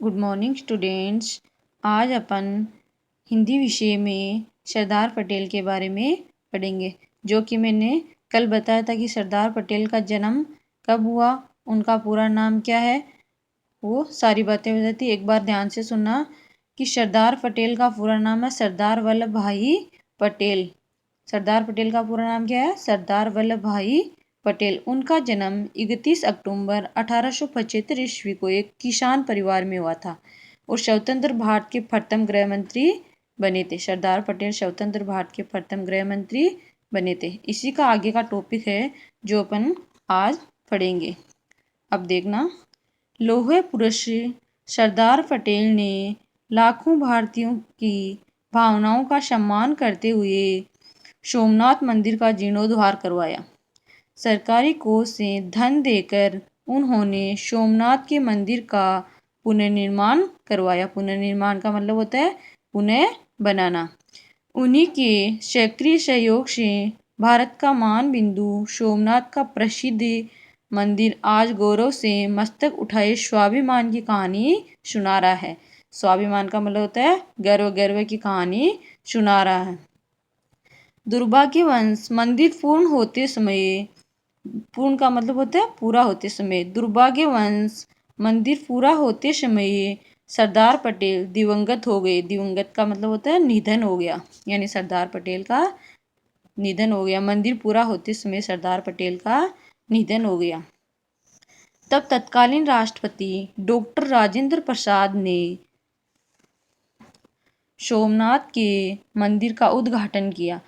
Good morning students. आज अपन हिंदी विषय में सरदार पटेल के बारे में पढ़ेंगे। जो कि मैंने कल बताया था कि सरदार पटेल का जन्म कब हुआ, उनका पूरा नाम क्या है, वो सारी बातें हो जाती। एक बार ध्यान से सुनना कि सरदार पटेल का पूरा नाम है सरदार वल्लभ भाई पटेल। सरदार पटेल का पूरा नाम क्या है? सरदार वल्लभ भाई पटेल। उनका जन्म 31 अक्टूबर 1875 ईस्वी को एक किसान परिवार में हुआ था और स्वतंत्र भारत के प्रथम गृह मंत्री बने थे। सरदार पटेल स्वतंत्र भारत के प्रथम गृह मंत्री बने थे। इसी का आगे का टॉपिक है जो अपन आज पढ़ेंगे। अब देखना, लौह पुरुष सरदार पटेल ने लाखों भारतीयों की भावनाओं का सम्मान करते हुए सोमनाथ मंदिर का जीर्णोद्धार करवाया। सरकारी कोष से धन देकर उन्होंने सोमनाथ के मंदिर का पुनर्निर्माण करवाया। पुनर्निर्माण का मतलब होता है पुनः बनाना। उन्हीं के सक्रिय सहयोग से भारत का मान बिंदु सोमनाथ का प्रसिद्ध मंदिर आज गौरव से मस्तक उठाए स्वाभिमान की कहानी सुना रहा है। स्वाभिमान का मतलब होता है गर्व, गर्व की कहानी सुना रहा है। दुर्भाग्यवश मंदिर पूर्ण का मतलब होता है पूरा होते समय। दुर्भाग्यवश मंदिर पूरा होते समय सरदार पटेल दिवंगत हो गए। दिवंगत का मतलब होता है निधन हो गया, यानी सरदार पटेल का निधन हो गया। मंदिर पूरा होते समय सरदार पटेल का निधन हो गया। तब तत्कालीन राष्ट्रपति डॉक्टर राजेंद्र प्रसाद ने सोमनाथ के मंदिर का उद्घाटन किया।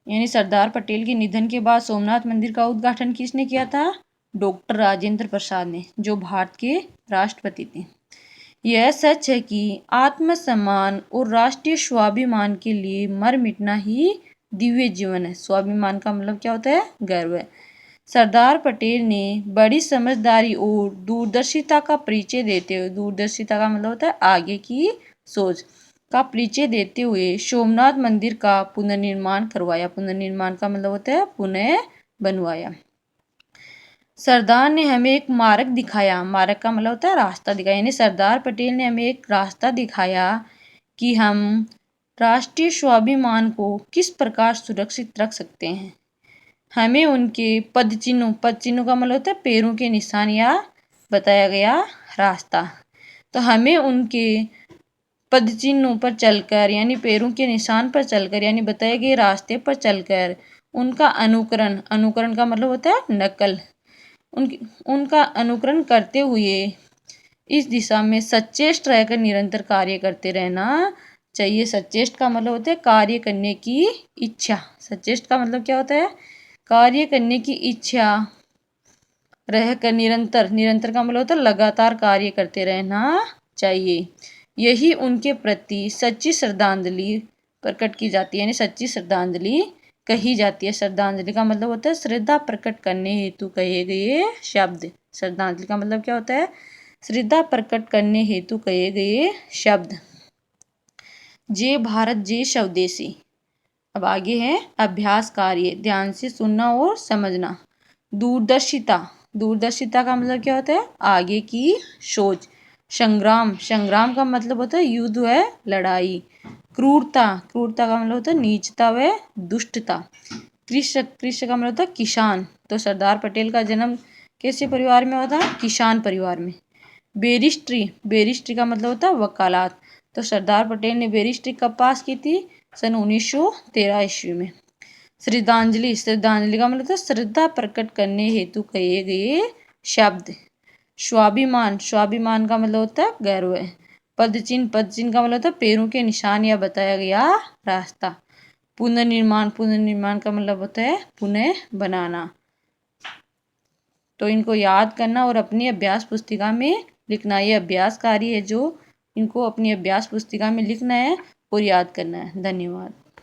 यानी सरदार पटेल के निधन के बाद सोमनाथ मंदिर का उद्घाटन किसने किया था? डॉक्टर राजेंद्र प्रसाद ने, जो भारत के राष्ट्रपति थे। यह सच है कि आत्मसम्मान और राष्ट्रीय स्वाभिमान के लिए मर मिटना ही दिव्य जीवन है। स्वाभिमान का मतलब क्या होता है? गर्व है। सरदार पटेल ने बड़ी समझदारी और दूरदर्शिता का परिचय देते हुए, दूरदर्शिता का मतलब होता है आगे की सोच का परिचय देते हुए सोमनाथ मंदिर का पुनर्निर्माण करवाया। पुनर्निर्माण का मतलब होता है पुनः बनवाया। सरदार ने हमें एक मार्ग दिखाया। मार्ग का मतलब होता है रास्ता दिखाया, यानी सरदार पटेल ने हमें एक रास्ता दिखाया कि हम राष्ट्रीय स्वाभिमान को किस प्रकार सुरक्षित रख सकते हैं। हमें उनके पद चिन्हों का मतलब होता है पैरों के निशान या बताया गया रास्ता। तो हमें उनके पद चिन्हों पर चलकर, यानी पैरों के निशान पर चलकर, यानी बताए गए रास्ते पर चलकर उनका अनुकरण का मतलब होता है नकल, उनका अनुकरण करते हुए इस दिशा में सचेष्ट रहकर निरंतर कार्य करते रहना चाहिए। सचेष्ट का मतलब होता है कार्य करने की इच्छा। सचेष्ट का मतलब क्या होता है? कार्य करने की इच्छा रहकर निरंतर का मतलब होता है लगातार कार्य करते रहना चाहिए। यही उनके प्रति सच्ची श्रद्धांजलि प्रकट की जाती है, यानी सच्ची श्रद्धांजलि कही जाती है। श्रद्धांजलि का मतलब होता है श्रद्धा प्रकट करने हेतु कहे गए शब्द। श्रद्धांजलि का मतलब क्या होता है? श्रद्धा प्रकट करने हेतु कहे गए शब्द। जय भारत जय स्वदेशी। अब आगे है अभ्यास कार्य। ध्यान से सुनना और समझना। दूरदर्शिता का मतलब क्या होता है? आगे की सोच। संग्राम का मतलब होता है युद्ध व लड़ाई। क्रूरता का मतलब होता है नीचता व दुष्टता। कृष्ण का मतलब होता है किसान। तो सरदार पटेल का जन्म कैसे परिवार में हुआ था? किसान परिवार में। बैरिस्ट्री का मतलब होता है वकालत। तो सरदार पटेल ने बैरिस्ट्री कब पास की थी? सन 1913 ईस्वी में। श्रद्धांजलि का मतलब होता है श्रद्धा प्रकट करने हेतु कहे गए शब्द। स्वाभिमान का मतलब होता है गर्व। पद चिन्ह का मतलब होता है पैरों के निशान या बताया गया रास्ता। पुनर्निर्माण का मतलब होता है पुनः बनाना। तो इनको याद करना और अपनी अभ्यास पुस्तिका में लिखना। ये अभ्यास कार्य है जो इनको अपनी अभ्यास पुस्तिका में लिखना है और याद करना है। धन्यवाद।